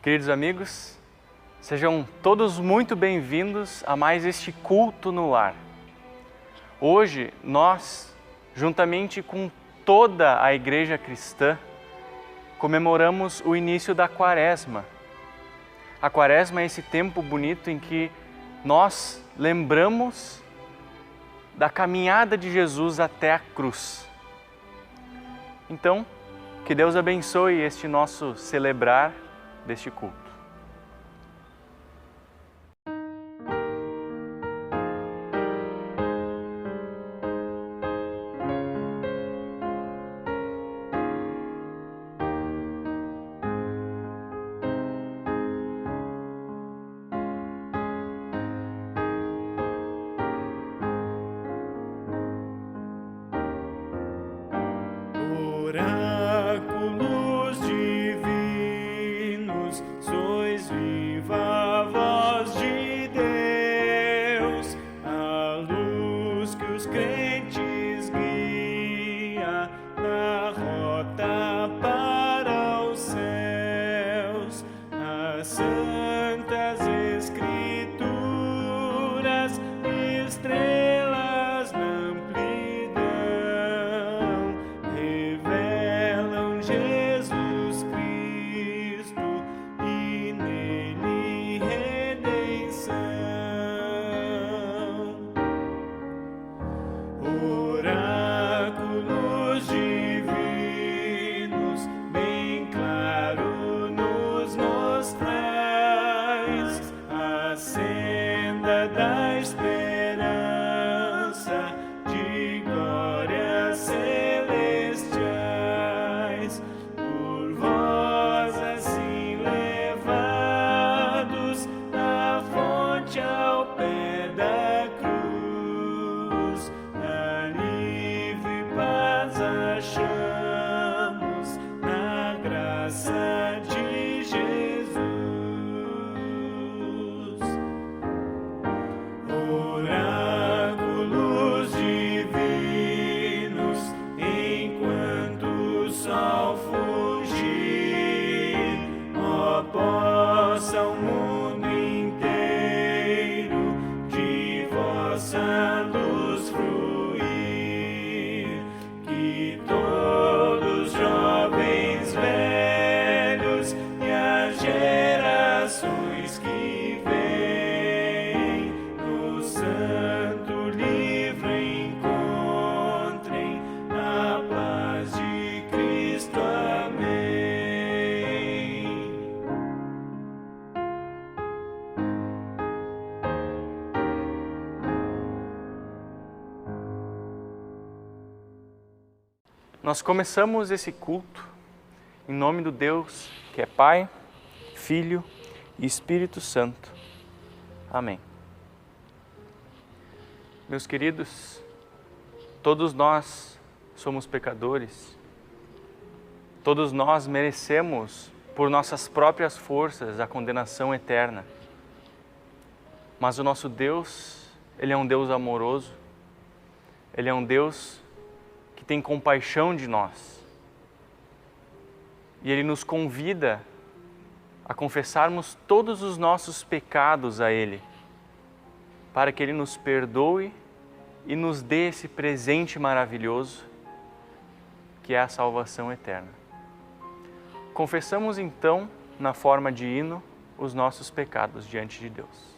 Queridos amigos, sejam todos muito bem-vindos a mais este culto no lar. Hoje nós, juntamente com toda a Igreja Cristã, comemoramos o início da Quaresma. A Quaresma é esse tempo bonito em que nós lembramos da caminhada de Jesus até a cruz. Então, que Deus abençoe este nosso celebrar deste culto. Oráculos divinos, sois viva voz de Deus, a luz que os crentes guia na rota para os céus, as santas escrituras, estrelas na amplidão, revelam Jesus Cristo e nele redenção. Oráculos divinos, bem claro nos mostrais a senda da esperança, de glórias celestiais, por vós assim levados à fonte ao pé da cruz, a livre paz achamos na graça de Jesus. Oráculos divinos, enquanto o sol fugir, ó, possa o mundo inteiro de vossa luz fruir, que todos, jovens, velhos e as gerações que vêm, no santo livro encontrem a paz de Cristo. Amém. Nós começamos esse culto em nome do Deus que é Pai, Filho e Espírito Santo. Amém. Meus queridos, todos nós somos pecadores. Todos nós merecemos, por nossas próprias forças, a condenação eterna. Mas o nosso Deus, Ele é um Deus amoroso. Ele é um Deus que tem compaixão de nós. E Ele nos convida a confessarmos todos os nossos pecados a Ele, para que Ele nos perdoe e nos dê esse presente maravilhoso, que é a salvação eterna. Confessamos então, na forma de hino, os nossos pecados diante de Deus.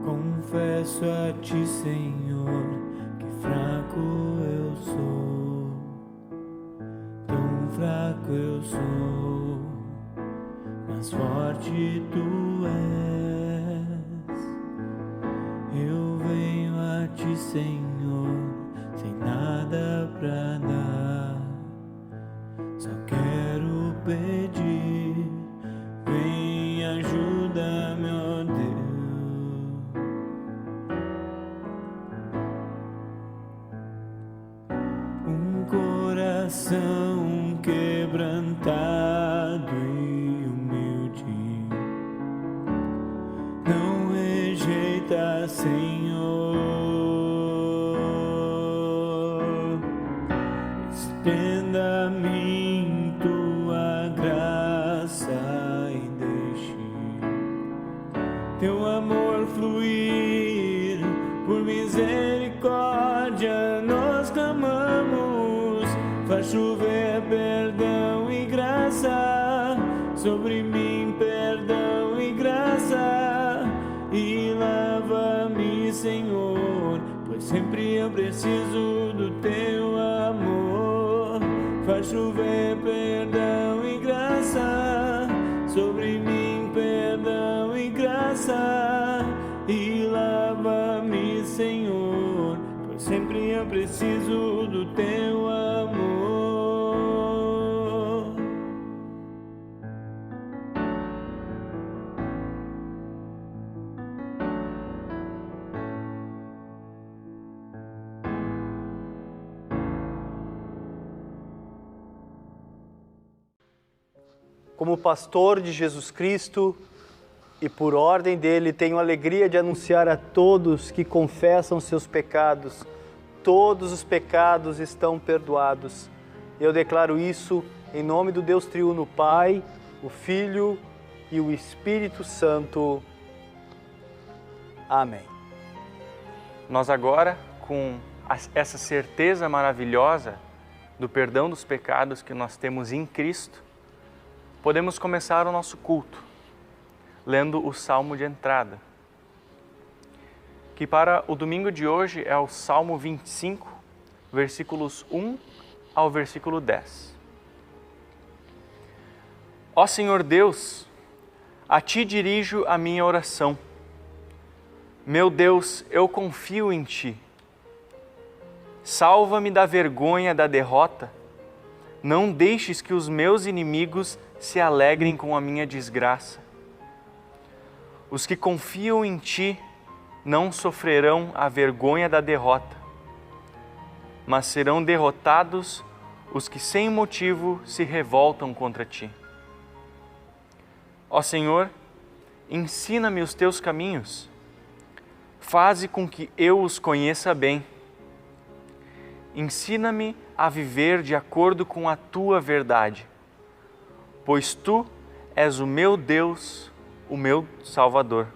Confesso a ti, Senhor, que fraco eu sou, tão fraco eu sou, mas forte tu és. Eu venho a ti, Senhor, sem nada pra dar, só quero pedir, vem, ajuda-me, ó Deus. Um coração quebrado quebrantado e humilde. Não rejeita, Senhor. Estenda a mim tua graça e deixe teu amor fluir. Por misericórdia nós clamamos. Faz chover perdão e graça sobre mim, perdão e graça. E lava-me, Senhor, pois sempre eu preciso do teu amor. Faz chover perdão e graça sobre mim, perdão e graça. E lava-me, Senhor, pois sempre eu preciso do teu amor. Como pastor de Jesus Cristo e por ordem dele, tenho a alegria de anunciar a todos que confessam seus pecados. Todos os pecados estão perdoados. Eu declaro isso em nome do Deus triuno, Pai, o Filho e o Espírito Santo. Amém. Nós agora, com essa certeza maravilhosa do perdão dos pecados que nós temos em Cristo, podemos começar o nosso culto lendo o Salmo de entrada, que para o domingo de hoje é o Salmo 25, versículos 1 ao versículo 10. Ó Senhor Deus, a Ti dirijo a minha oração. Meu Deus, eu confio em Ti. Salva-me da vergonha da derrota. Não deixes que os meus inimigos se alegrem com a minha desgraça. Os que confiam em Ti não sofrerão a vergonha da derrota, mas serão derrotados os que sem motivo se revoltam contra Ti. Ó Senhor, ensina-me os Teus caminhos, faze com que eu os conheça bem. Ensina-me a viver de acordo com a Tua verdade, pois Tu és o meu Deus, o meu Salvador.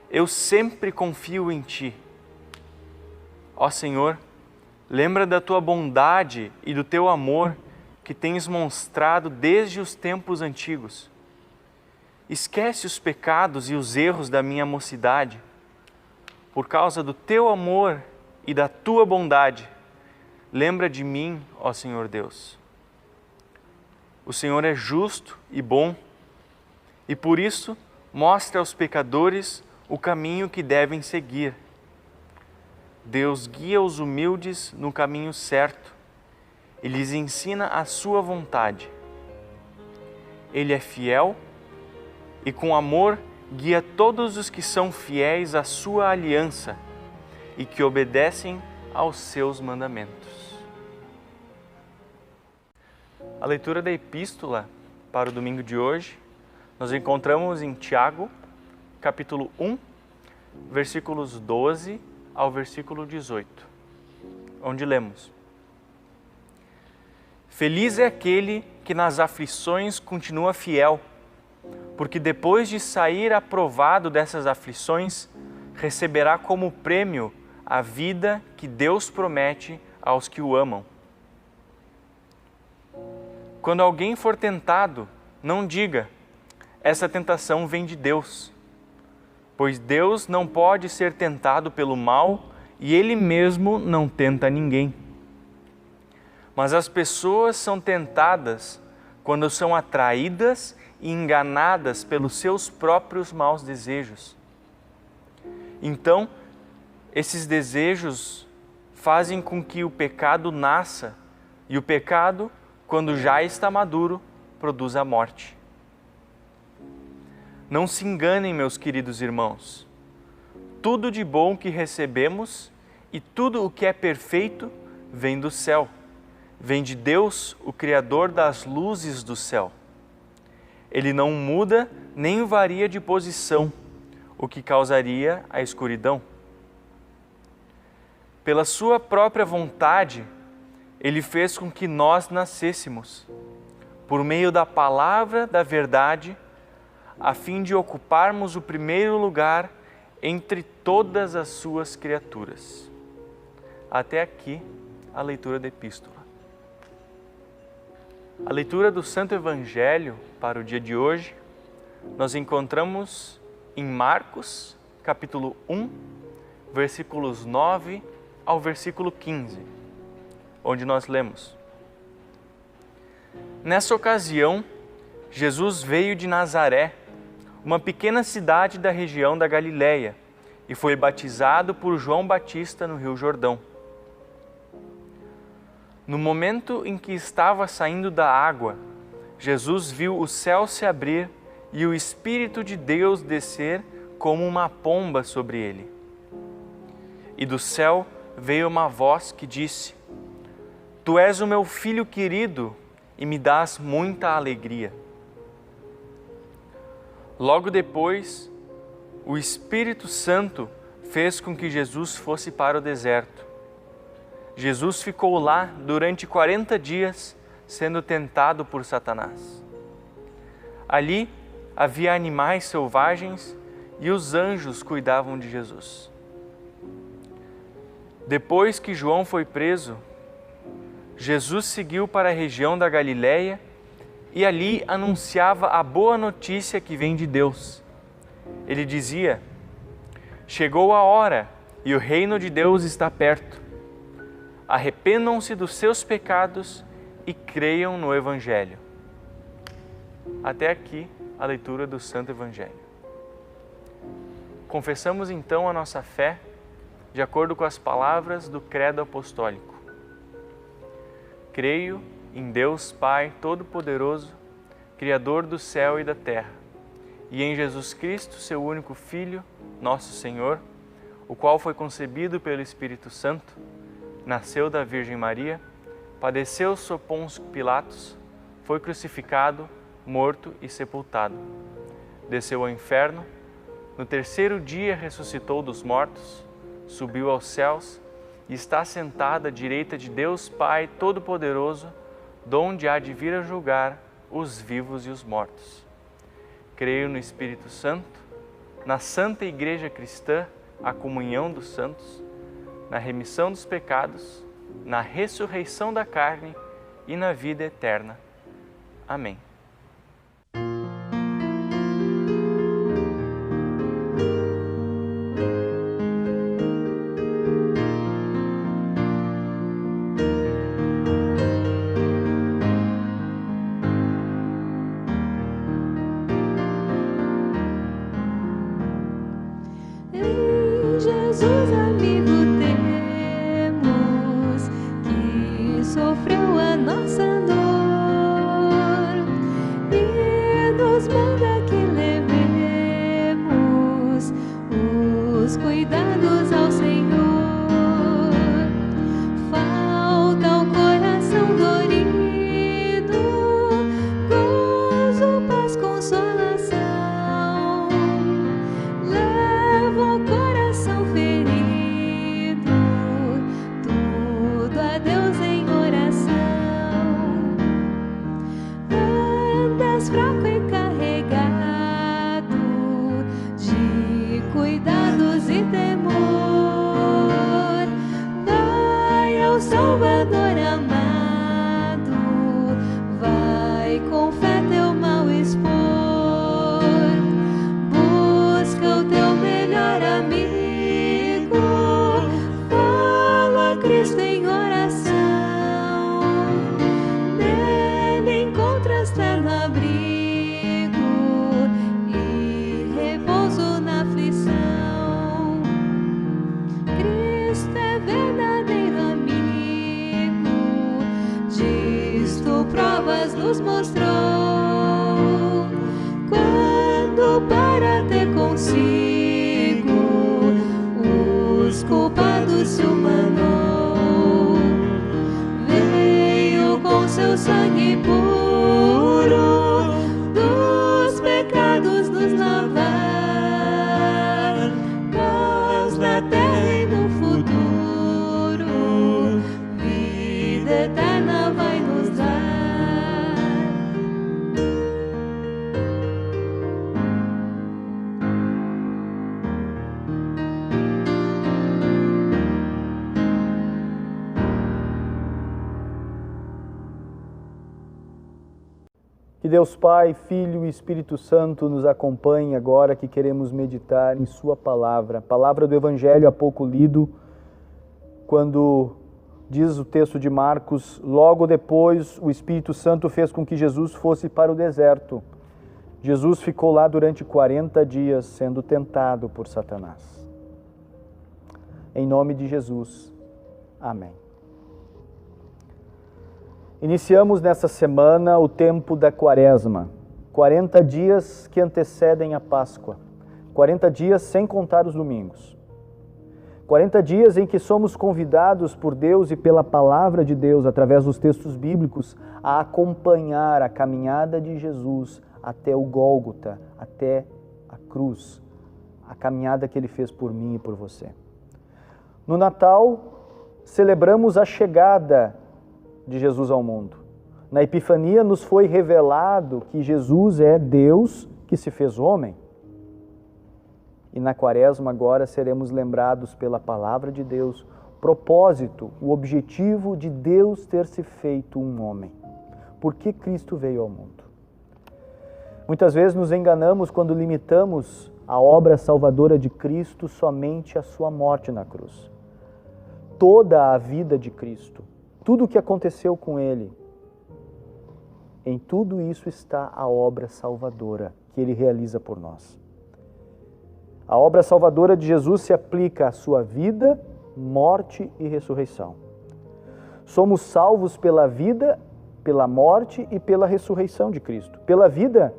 Eu sempre confio em Ti. Ó Senhor, lembra da Tua bondade e do Teu amor que tens mostrado desde os tempos antigos. Esquece os pecados e os erros da minha mocidade. Por causa do Teu amor e da Tua bondade, lembra de mim, ó Senhor Deus. O Senhor é justo e bom, e por isso mostra aos pecadores o caminho que devem seguir. Deus guia os humildes no caminho certo e lhes ensina a sua vontade. Ele é fiel e com amor guia todos os que são fiéis à sua aliança e que obedecem aos seus mandamentos. A leitura da epístola para o domingo de hoje, nós encontramos em Tiago, capítulo 1, versículos 12 ao versículo 18, onde lemos: Feliz é aquele que nas aflições continua fiel, porque depois de sair aprovado dessas aflições, receberá como prêmio a vida que Deus promete aos que o amam. Quando alguém for tentado, não diga: essa tentação vem de Deus, pois Deus não pode ser tentado pelo mal e Ele mesmo não tenta ninguém. Mas as pessoas são tentadas quando são atraídas e enganadas pelos seus próprios maus desejos. Então, esses desejos fazem com que o pecado nasça, e o pecado, quando já está maduro, produz a morte. Não se enganem, meus queridos irmãos. Tudo de bom que recebemos e tudo o que é perfeito vem do céu, vem de Deus, o Criador das luzes do céu. Ele não muda nem varia de posição, o que causaria a escuridão. Pela sua própria vontade, Ele fez com que nós nascêssemos, por meio da palavra da verdade, a fim de ocuparmos o primeiro lugar entre todas as suas criaturas. Até aqui a leitura da epístola. A leitura do Santo Evangelho para o dia de hoje, nós encontramos em Marcos, capítulo 1, versículos 9 ao versículo 15, onde nós lemos: Nessa ocasião, Jesus veio de Nazaré, uma pequena cidade da região da Galileia, e foi batizado por João Batista no Rio Jordão. No momento em que estava saindo da água, Jesus viu o céu se abrir e o Espírito de Deus descer como uma pomba sobre ele. E do céu veio uma voz que disse: Tu és o meu filho querido e me dás muita alegria. Logo depois, o Espírito Santo fez com que Jesus fosse para o deserto. Jesus ficou lá durante 40 dias, sendo tentado por Satanás. Ali havia animais selvagens e os anjos cuidavam de Jesus. Depois que João foi preso, Jesus seguiu para a região da Galileia e ali anunciava a boa notícia que vem de Deus. Ele dizia: Chegou a hora e o reino de Deus está perto. Arrependam-se dos seus pecados e creiam no Evangelho. Até aqui a leitura do Santo Evangelho. Confessamos então a nossa fé de acordo com as palavras do Credo Apostólico. Creio em Deus Pai Todo-Poderoso, Criador do céu e da terra, e em Jesus Cristo, seu único Filho, nosso Senhor, o qual foi concebido pelo Espírito Santo, nasceu da Virgem Maria, padeceu sob Pôncio Pilatos, foi crucificado, morto e sepultado. Desceu ao inferno, no terceiro dia ressuscitou dos mortos, subiu aos céus e está sentado à direita de Deus Pai Todo-Poderoso, donde há de vir a julgar os vivos e os mortos. Creio no Espírito Santo, na Santa Igreja Cristã, a comunhão dos santos, na remissão dos pecados, na ressurreição da carne e na vida eterna. Amém. Jesus, amigo, temos que sofreu a nossa dor e nos manda que levemos os cuidados ao Senhor. Falta o coração dorido, gozo, paz, consolação. Leva o coração ferido, tudo a Deus em oração. Andas fraco e carregado de cuidados e temor, vai ao Salvador amado, vai com fé teu mal expor. Busca o teu melhor amigo, fala a Cristo em oração. Nele encontras terno abrigo e repouso na aflição. Cristo é verdadeiro amigo, disto provas nos mostrou. Quando para ter consigo os culpados se humanou, veio sangue puro dos pecados nos lavar, paz na terra e no futuro, vida eterna vai nos dar. Que Deus Pai, Filho e Espírito Santo nos acompanhe agora que queremos meditar em Sua palavra. Palavra do Evangelho há pouco lido, quando diz o texto de Marcos, logo depois o Espírito Santo fez com que Jesus fosse para o deserto. Jesus ficou lá durante 40 dias sendo tentado por Satanás. Em nome de Jesus. Amém. Iniciamos nessa semana o tempo da Quaresma, 40 dias que antecedem a Páscoa, 40 dias sem contar os domingos, 40 dias em que somos convidados por Deus e pela Palavra de Deus, através dos textos bíblicos, a acompanhar a caminhada de Jesus até o Gólgota, até a cruz, a caminhada que Ele fez por mim e por você. No Natal, celebramos a chegada de Jesus ao mundo. Na Epifania nos foi revelado que Jesus é Deus que se fez homem. E na Quaresma agora seremos lembrados pela Palavra de Deus, propósito, o objetivo de Deus ter se feito um homem. Por que Cristo veio ao mundo? Muitas vezes nos enganamos quando limitamos a obra salvadora de Cristo somente à sua morte na cruz. Toda a vida de Cristo, tudo o que aconteceu com Ele, em tudo isso está a obra salvadora que Ele realiza por nós. A obra salvadora de Jesus se aplica à sua vida, morte e ressurreição. Somos salvos pela vida, pela morte e pela ressurreição de Cristo. Pela vida,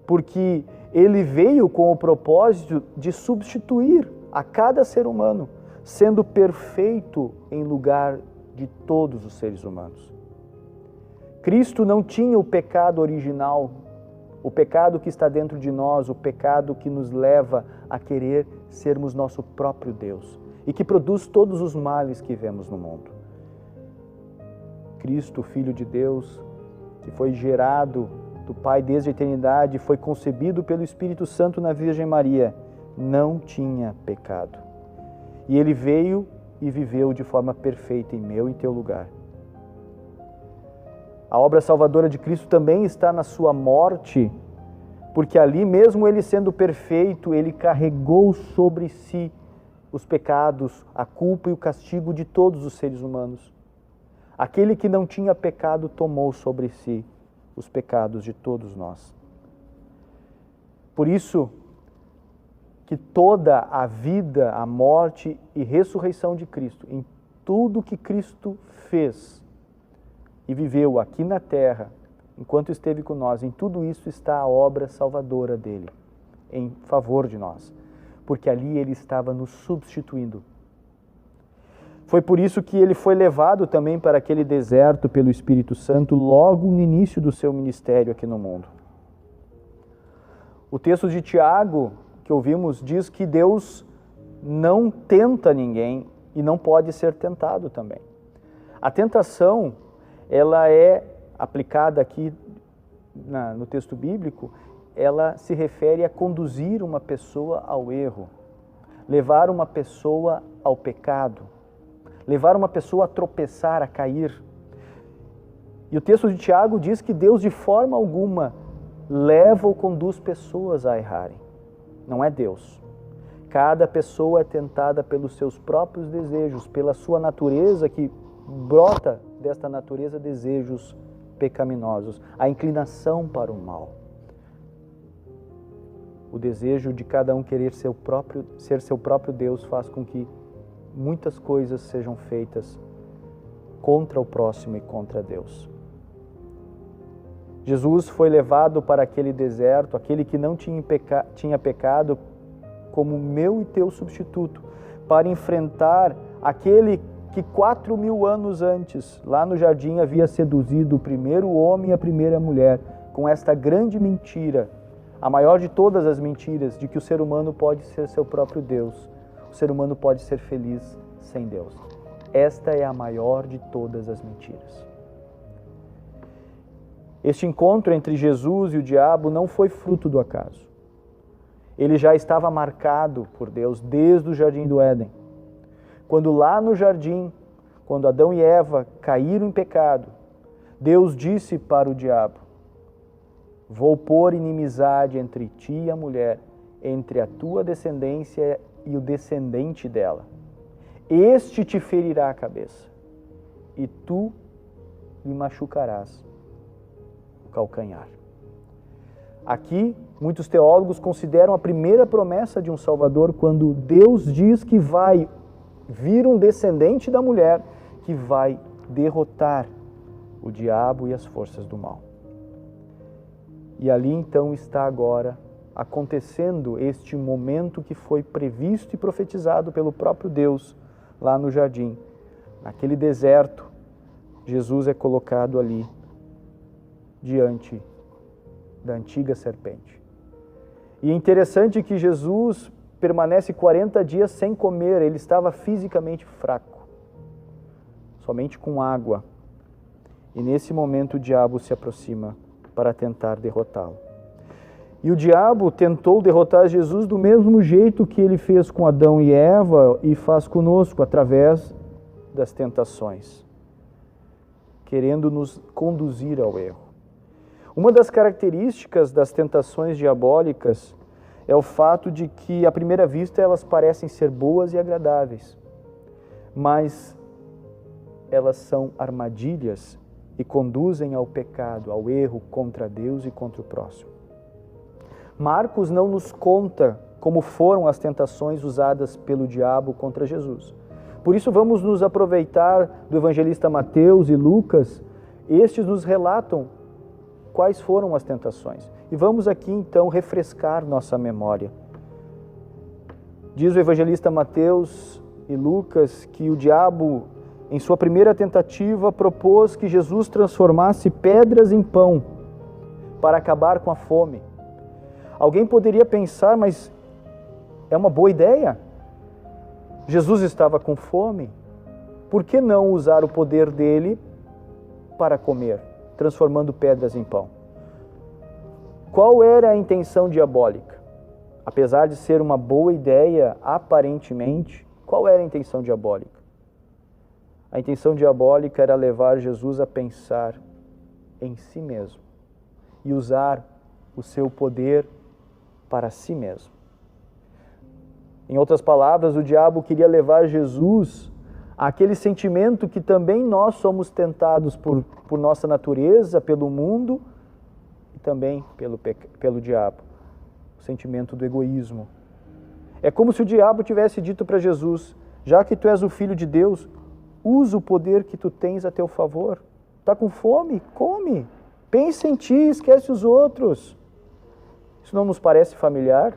porque Ele veio com o propósito de substituir a cada ser humano, sendo perfeito em lugar de todos os seres humanos. Cristo não tinha o pecado original, o pecado que está dentro de nós, o pecado que nos leva a querer sermos nosso próprio Deus e que produz todos os males que vemos no mundo. Cristo, Filho de Deus, que foi gerado do Pai desde a eternidade, foi concebido pelo Espírito Santo na Virgem Maria, não tinha pecado. E Ele veio e viveu de forma perfeita em meu e teu lugar. A obra salvadora de Cristo também está na sua morte, porque ali, mesmo Ele sendo perfeito, Ele carregou sobre si os pecados, a culpa e o castigo de todos os seres humanos. Aquele que não tinha pecado tomou sobre si os pecados de todos nós. Por isso, que toda a vida, a morte e ressurreição de Cristo, em tudo que Cristo fez e viveu aqui na terra, enquanto esteve com nós, em tudo isso está a obra salvadora dele, em favor de nós, porque ali Ele estava nos substituindo. Foi por isso que Ele foi levado também para aquele deserto pelo Espírito Santo, logo no início do seu ministério aqui no mundo. O texto de Tiago, que ouvimos, diz que Deus não tenta ninguém e não pode ser tentado também. A tentação, ela é aplicada aqui no texto bíblico, ela se refere a conduzir uma pessoa ao erro, levar uma pessoa ao pecado, levar uma pessoa a tropeçar, a cair. E o texto de Tiago diz que Deus de forma alguma leva ou conduz pessoas a errarem. Não é Deus. Cada pessoa é tentada pelos seus próprios desejos, pela sua natureza, que brota desta natureza desejos pecaminosos, a inclinação para o mal. O desejo de cada um querer ser seu próprio Deus faz com que muitas coisas sejam feitas contra o próximo e contra Deus. Jesus foi levado para aquele deserto, aquele que não tinha pecado, como meu e teu substituto, para enfrentar aquele que 4.000 anos antes, lá no jardim, havia seduzido o primeiro homem e a primeira mulher com esta grande mentira, a maior de todas as mentiras, de que o ser humano pode ser seu próprio Deus, o ser humano pode ser feliz sem Deus. Esta é a maior de todas as mentiras. Este encontro entre Jesus e o diabo não foi fruto do acaso. Ele já estava marcado por Deus desde o jardim do Éden. Quando lá no jardim, quando Adão e Eva caíram em pecado, Deus disse para o diabo: vou pôr inimizade entre ti e a mulher, entre a tua descendência e o descendente dela. Este te ferirá a cabeça, e tu lhe machucarás o calcanhar. Aqui, muitos teólogos consideram a primeira promessa de um Salvador quando Deus diz que vai vir um descendente da mulher que vai derrotar o diabo e as forças do mal. E ali então está agora acontecendo este momento que foi previsto e profetizado pelo próprio Deus lá no jardim. Naquele deserto, Jesus é colocado ali diante da antiga serpente. E é interessante que Jesus permanece 40 dias sem comer, ele estava fisicamente fraco, somente com água. E nesse momento o diabo se aproxima para tentar derrotá-lo. E o diabo tentou derrotar Jesus do mesmo jeito que ele fez com Adão e Eva e faz conosco, através das tentações, querendo nos conduzir ao erro. Uma das características das tentações diabólicas é o fato de que, à primeira vista, elas parecem ser boas e agradáveis, mas elas são armadilhas e conduzem ao pecado, ao erro contra Deus e contra o próximo. Marcos não nos conta como foram as tentações usadas pelo diabo contra Jesus. Por isso vamos nos aproveitar do evangelista Mateus e Lucas. Estes nos relatam quais foram as tentações. E vamos aqui então refrescar nossa memória. Diz o evangelista Mateus e Lucas que o diabo, em sua primeira tentativa, propôs que Jesus transformasse pedras em pão para acabar com a fome. Alguém poderia pensar, mas é uma boa ideia. Jesus estava com fome. Por que não usar o poder dele para comer, transformando pedras em pão? Qual era a intenção diabólica? Apesar de ser uma boa ideia, aparentemente, qual era a intenção diabólica? A intenção diabólica era levar Jesus a pensar em si mesmo e usar o seu poder para si mesmo. Em outras palavras, o diabo queria levar Jesus àquele sentimento que também nós somos tentados por nossa natureza, pelo mundo e também pelo diabo, o sentimento do egoísmo. É como se o diabo tivesse dito para Jesus: já que tu és o Filho de Deus, usa o poder que tu tens a teu favor. Está com fome? Come. Pensa em ti, esquece os outros. Isso não nos parece familiar?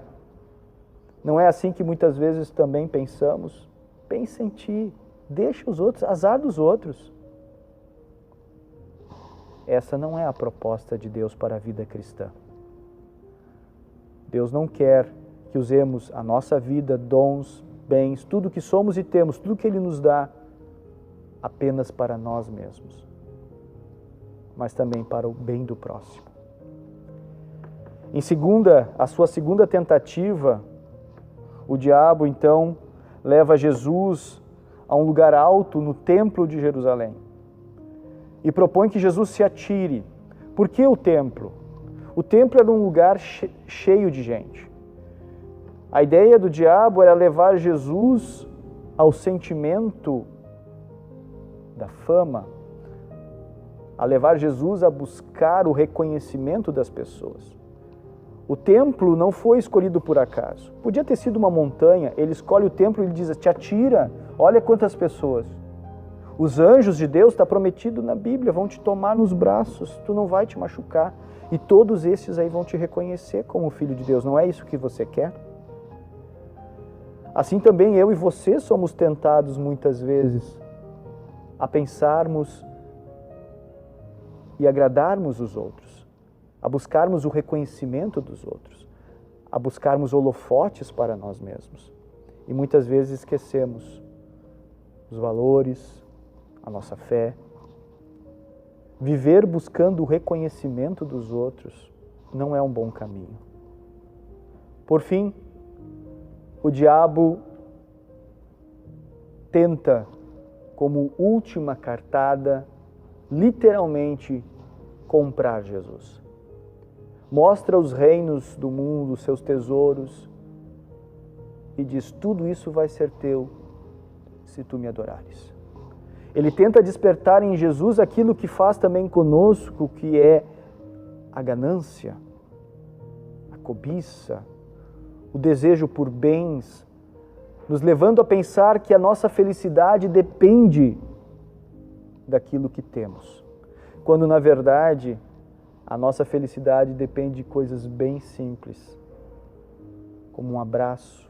Não é assim que muitas vezes também pensamos? Pensa em ti, deixa os outros, azar dos outros. Essa não é a proposta de Deus para a vida cristã. Deus não quer que usemos a nossa vida, dons, bens, tudo que somos e temos, tudo que Ele nos dá, apenas para nós mesmos, mas também para o bem do próximo. A sua segunda tentativa, o diabo então leva Jesus a um lugar alto no templo de Jerusalém e propõe que Jesus se atire. Por que o templo? O templo era um lugar cheio de gente. A ideia do diabo era levar Jesus ao sentimento da fama, a levar Jesus a buscar o reconhecimento das pessoas. O templo não foi escolhido por acaso. Podia ter sido uma montanha, ele escolhe o templo e ele diz: te atira, olha quantas pessoas. Os anjos de Deus, está prometido na Bíblia, vão te tomar nos braços, tu não vai te machucar. E todos esses aí vão te reconhecer como filho de Deus. Não é isso que você quer? Assim também eu e você somos tentados muitas vezes a pensarmos e agradarmos os outros, a buscarmos o reconhecimento dos outros, a buscarmos holofotes para nós mesmos. E muitas vezes esquecemos os valores, a nossa fé. Viver buscando o reconhecimento dos outros não é um bom caminho. Por fim, o diabo tenta, como última cartada, literalmente comprar Jesus. Mostra os reinos do mundo, os seus tesouros, e diz: tudo isso vai ser teu se tu me adorares. Ele tenta despertar em Jesus aquilo que faz também conosco, que é a ganância, a cobiça, o desejo por bens, nos levando a pensar que a nossa felicidade depende daquilo que temos, quando na verdade a nossa felicidade depende de coisas bem simples, como um abraço,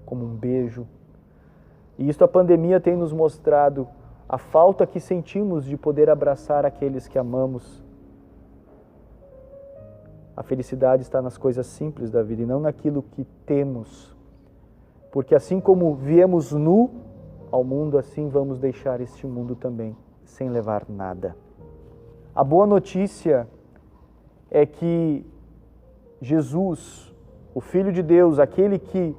como um beijo. E isto a pandemia tem nos mostrado, a falta que sentimos de poder abraçar aqueles que amamos. A felicidade está nas coisas simples da vida e não naquilo que temos. Porque assim como viemos nu ao mundo, assim vamos deixar este mundo também sem levar nada. A boa notícia é que Jesus, o Filho de Deus, aquele que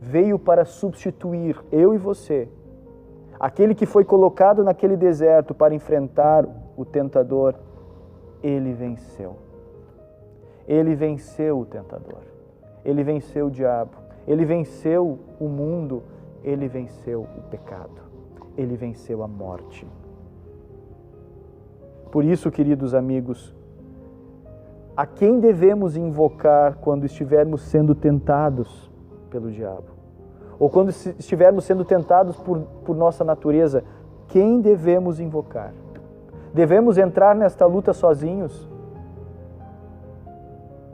veio para substituir eu e você, aquele que foi colocado naquele deserto para enfrentar o tentador, ele venceu. Ele venceu o tentador, ele venceu o diabo, ele venceu o mundo, ele venceu o pecado, ele venceu a morte. Por isso, queridos amigos, a quem devemos invocar quando estivermos sendo tentados pelo diabo? Ou quando estivermos sendo tentados por nossa natureza, quem devemos invocar? Devemos entrar nesta luta sozinhos?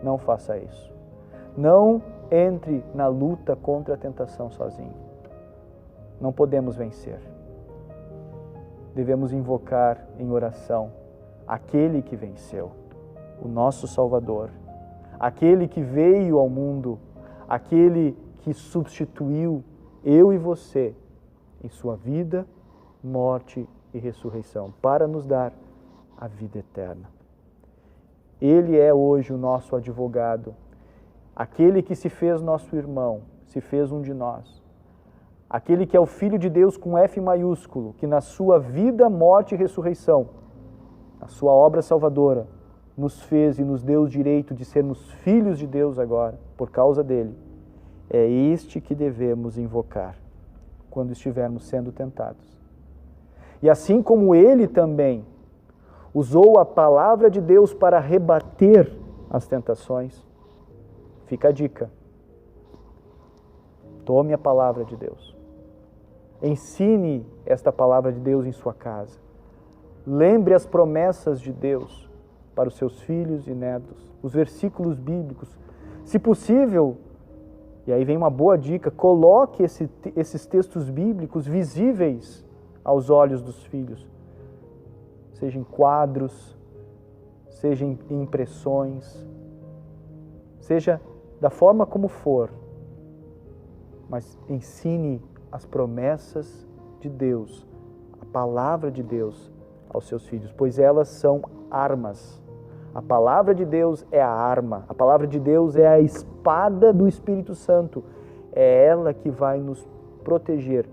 Não faça isso. Não entre na luta contra a tentação sozinho. Não podemos vencer. Devemos invocar em oração aquele que venceu, o nosso Salvador, aquele que veio ao mundo, aquele que substituiu eu e você em sua vida, morte e ressurreição, para nos dar a vida eterna. Ele é hoje o nosso advogado, aquele que se fez nosso irmão, se fez um de nós, aquele que é o Filho de Deus com F maiúsculo, que na sua vida, morte e ressurreição, na sua obra salvadora, nos fez e nos deu o direito de sermos filhos de Deus agora, por causa dele. É este que devemos invocar quando estivermos sendo tentados. E assim como ele também usou a palavra de Deus para rebater as tentações, fica a dica. Tome a palavra de Deus. Ensine esta palavra de Deus em sua casa. Lembre as promessas de Deus para os seus filhos e netos, os versículos bíblicos. Se possível, e aí vem uma boa dica, coloque esses textos bíblicos visíveis aos olhos dos filhos, seja em quadros, seja em impressões, seja da forma como for, mas ensine as promessas de Deus, a palavra de Deus aos seus filhos, pois elas são armas. A palavra de Deus é a arma, a palavra de Deus é a espada do Espírito Santo, é ela que vai nos proteger,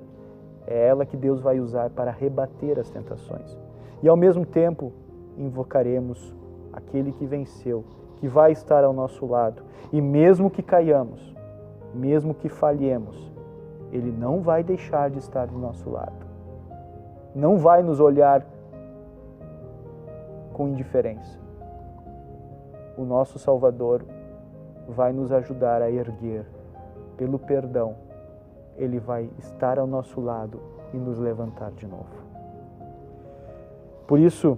é ela que Deus vai usar para rebater as tentações. E ao mesmo tempo, invocaremos aquele que venceu, que vai estar ao nosso lado. E mesmo que caiamos, mesmo que falhemos, ele não vai deixar de estar do nosso lado. Não vai nos olhar com indiferença. O nosso Salvador vai nos ajudar a erguer pelo perdão. Ele vai estar ao nosso lado e nos levantar de novo. Por isso,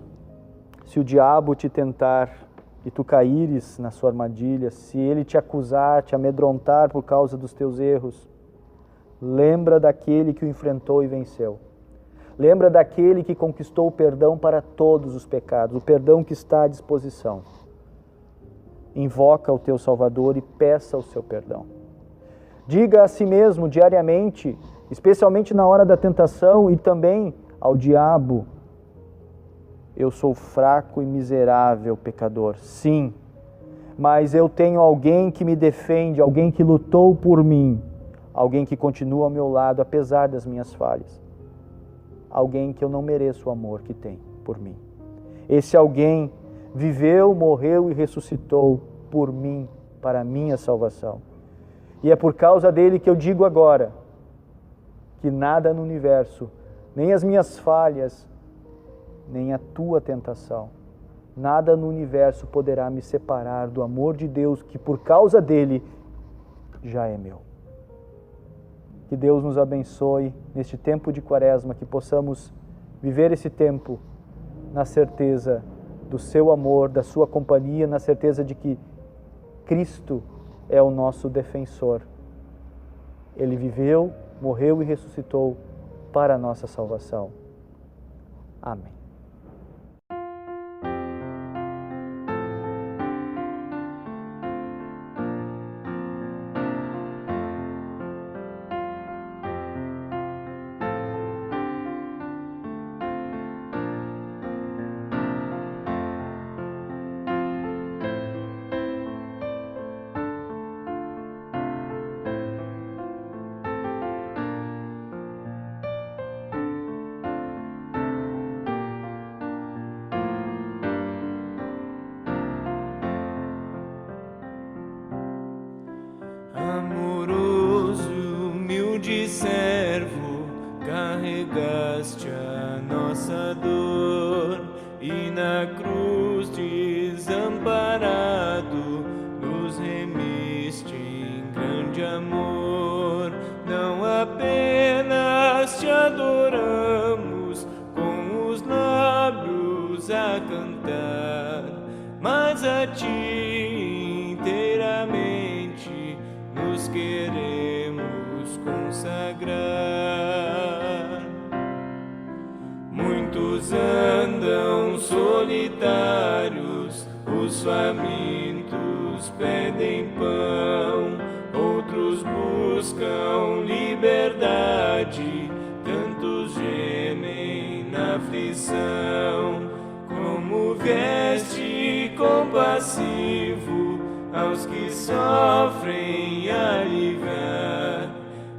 se o diabo te tentar e tu caíres na sua armadilha, se ele te acusar, te amedrontar por causa dos teus erros, lembra daquele que o enfrentou e venceu. Lembra daquele que conquistou o perdão para todos os pecados, o perdão que está à disposição. Invoca o teu Salvador e peça o seu perdão. Diga a si mesmo diariamente, especialmente na hora da tentação e também ao diabo: eu sou fraco e miserável pecador, sim, mas eu tenho alguém que me defende, alguém que lutou por mim, alguém que continua ao meu lado apesar das minhas falhas, alguém que eu não mereço o amor que tem por mim. Esse alguém viveu, morreu e ressuscitou por mim, para a minha salvação. E é por causa dele que eu digo agora que nada no universo, nem as minhas falhas, nem a tua tentação, nada no universo poderá me separar do amor de Deus que por causa dele já é meu. Que Deus nos abençoe neste tempo de Quaresma, que possamos viver esse tempo na certeza do seu amor, da sua companhia, na certeza de que Cristo é o nosso defensor. Ele viveu, morreu e ressuscitou para a nossa salvação. Amém. Amoroso, humilde servo, carregaste a nossa dor e na cruz desamparado nos remiste em grande amor. Não apenas te adoramos com os lábios a cantar, mas a ti inteiramente nos queremos consagrar. Muitos andam solitários, os famintos pedem pão, outros buscam liberdade, tantos gemem na aflição. Como vieste compassivo aos que sofrem aliviar,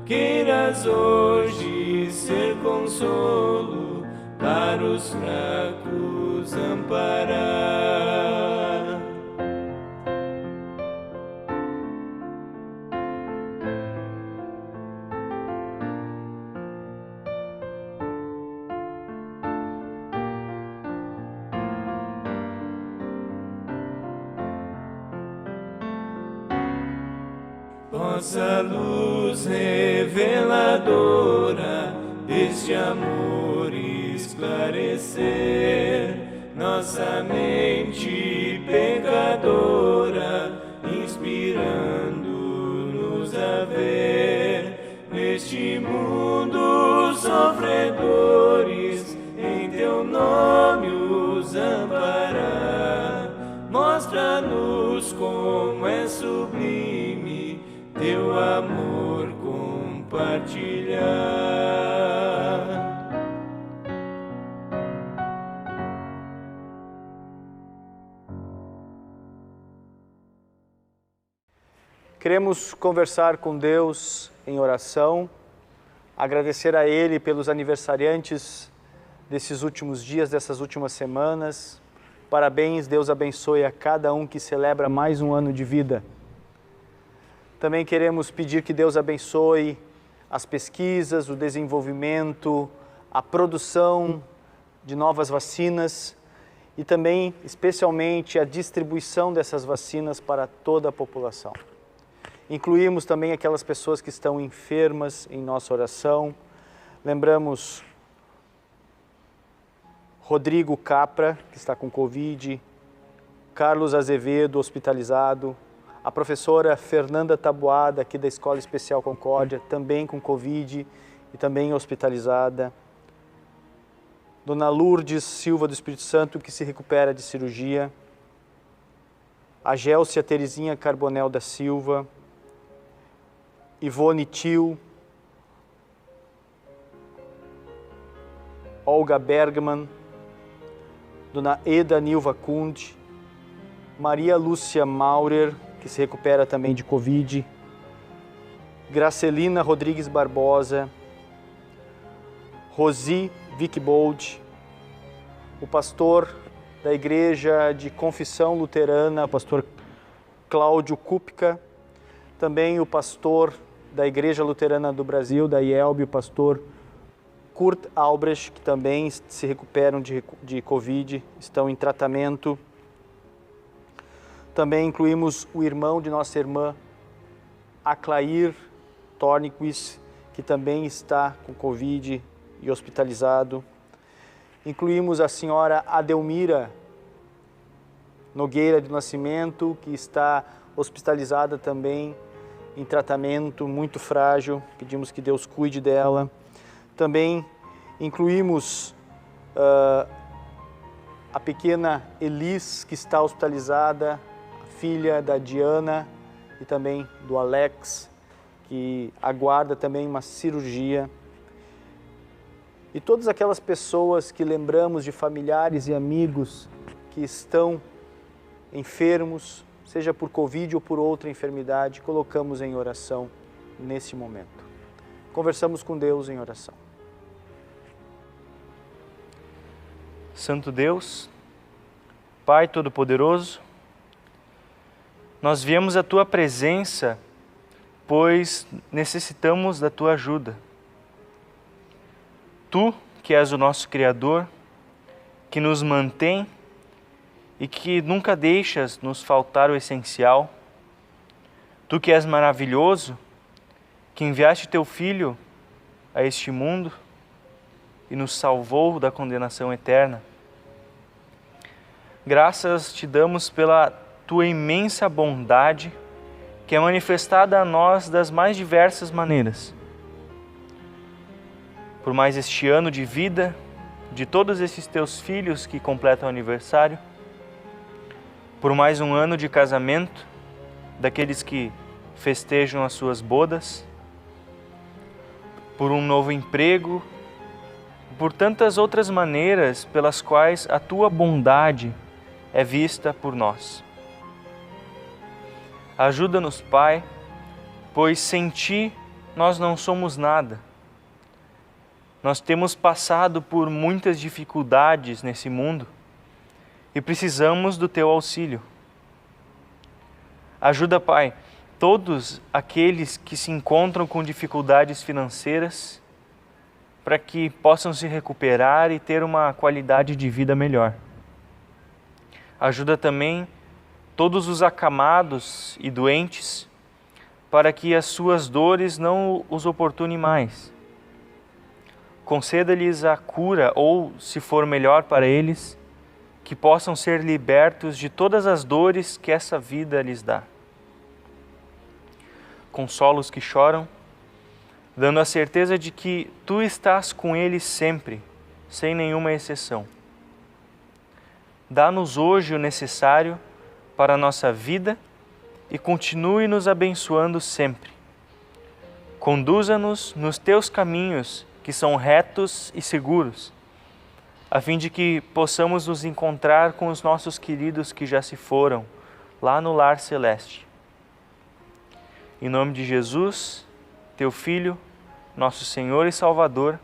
queiras hoje ser consolo para os fracos amparar. Vossa luz reveladora deste amor esclarecer nossa mente pecadora, inspirando-nos a ver neste mundo sofredores, em teu nome os amparar. Mostra-nos como é sublime teu amor compartilhar. Queremos conversar com Deus em oração, agradecer a Ele pelos aniversariantes desses últimos dias, dessas últimas semanas. Parabéns, Deus abençoe a cada um que celebra mais um ano de vida. Também queremos pedir que Deus abençoe as pesquisas, o desenvolvimento, a produção de novas vacinas e também, especialmente, a distribuição dessas vacinas para toda a população. Incluímos também aquelas pessoas que estão enfermas em nossa oração. Lembramos Rodrigo Capra, que está com Covid, Carlos Azevedo, hospitalizado, a professora Fernanda Taboada, aqui da Escola Especial Concórdia, também com Covid e também hospitalizada. Dona Lourdes Silva do Espírito Santo, que se recupera de cirurgia, a Gélcia Terezinha Carbonel da Silva, Ivone Tio, Olga Bergman, Dona Eda Nilva Kunde, Maria Lúcia Maurer, que se recupera também de Covid, Gracelina Rodrigues Barbosa, Rosi Wickbold, o pastor da Igreja de Confissão Luterana, o pastor Cláudio Kupka, também o pastor da Igreja Luterana do Brasil, da IELB, o pastor Kurt Albrecht, que também se recuperam de Covid, estão em tratamento. Também incluímos o irmão de nossa irmã, Aclair Torniquist, que também está com Covid e hospitalizado. Incluímos a senhora Adelmira Nogueira de Nascimento, que está hospitalizada também, em tratamento, muito frágil. Pedimos que Deus cuide dela. Também incluímos a pequena Elis, que está hospitalizada, a filha da Diana e também do Alex, que aguarda também uma cirurgia. E todas aquelas pessoas que lembramos de familiares e amigos que estão enfermos, seja por Covid ou por outra enfermidade, colocamos em oração nesse momento. Conversamos com Deus em oração. Santo Deus, Pai Todo-Poderoso, nós viemos à Tua presença, pois necessitamos da Tua ajuda. Tu, que és o nosso Criador, que nos mantém e que nunca deixas nos faltar o essencial. Tu que és maravilhoso, que enviaste Teu Filho a este mundo e nos salvou da condenação eterna. Graças te damos pela Tua imensa bondade, que é manifestada a nós das mais diversas maneiras. Por mais este ano de vida, de todos esses Teus filhos que completam o aniversário, por mais um ano de casamento, daqueles que festejam as suas bodas, por um novo emprego, por tantas outras maneiras pelas quais a Tua bondade é vista por nós. Ajuda-nos, Pai, pois sem Ti nós não somos nada. Nós temos passado por muitas dificuldades nesse mundo e precisamos do Teu auxílio. Ajuda, Pai, todos aqueles que se encontram com dificuldades financeiras para que possam se recuperar e ter uma qualidade de vida melhor. Ajuda também todos os acamados e doentes para que as suas dores não os oportunem mais. Conceda-lhes a cura ou, se for melhor para eles, que possam ser libertos de todas as dores que essa vida lhes dá. Consola os que choram, dando a certeza de que Tu estás com eles sempre, sem nenhuma exceção. Dá-nos hoje o necessário para a nossa vida e continue nos abençoando sempre. Conduza-nos nos Teus caminhos, que são retos e seguros, a fim de que possamos nos encontrar com os nossos queridos que já se foram, lá no lar celeste. Em nome de Jesus, Teu Filho, nosso Senhor e Salvador,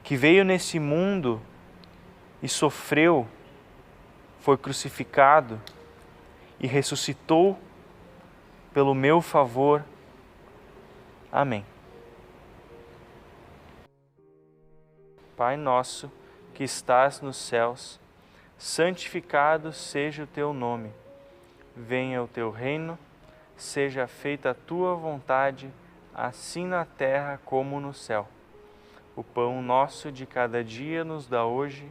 que veio nesse mundo e sofreu, foi crucificado e ressuscitou pelo meu favor. Amém. Pai nosso, que estás nos céus, santificado seja o Teu nome. Venha o Teu reino, seja feita a Tua vontade, assim na terra como no céu. O pão nosso de cada dia nos dá hoje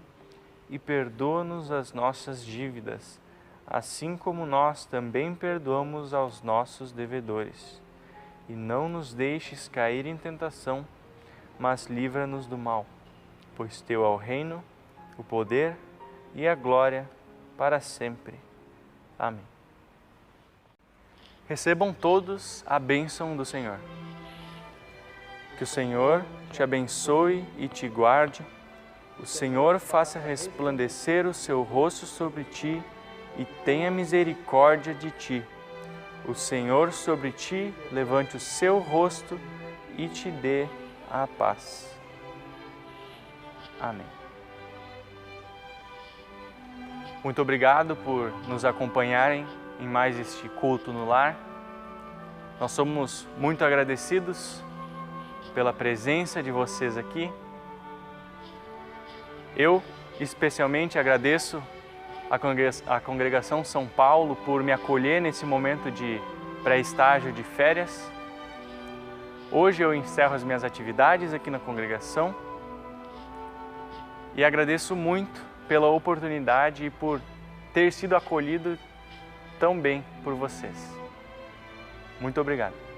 e perdoa-nos as nossas dívidas, assim como nós também perdoamos aos nossos devedores. E não nos deixes cair em tentação, mas livra-nos do mal. pois teu é o reino, o poder e a glória para sempre. Amém. Recebam todos a bênção do Senhor. Que o Senhor te abençoe e te guarde. O Senhor faça resplandecer o seu rosto sobre ti e tenha misericórdia de ti. O Senhor sobre ti levante o seu rosto e te dê a paz. Amém. Muito obrigado por nos acompanharem em mais este culto no lar. Nós somos muito agradecidos pela presença de vocês aqui. Eu especialmente agradeço a Congregação São Paulo por me acolher nesse momento de pré-estágio de férias. Hoje eu encerro as minhas atividades aqui na congregação e agradeço muito pela oportunidade e por ter sido acolhido tão bem por vocês. Muito obrigado.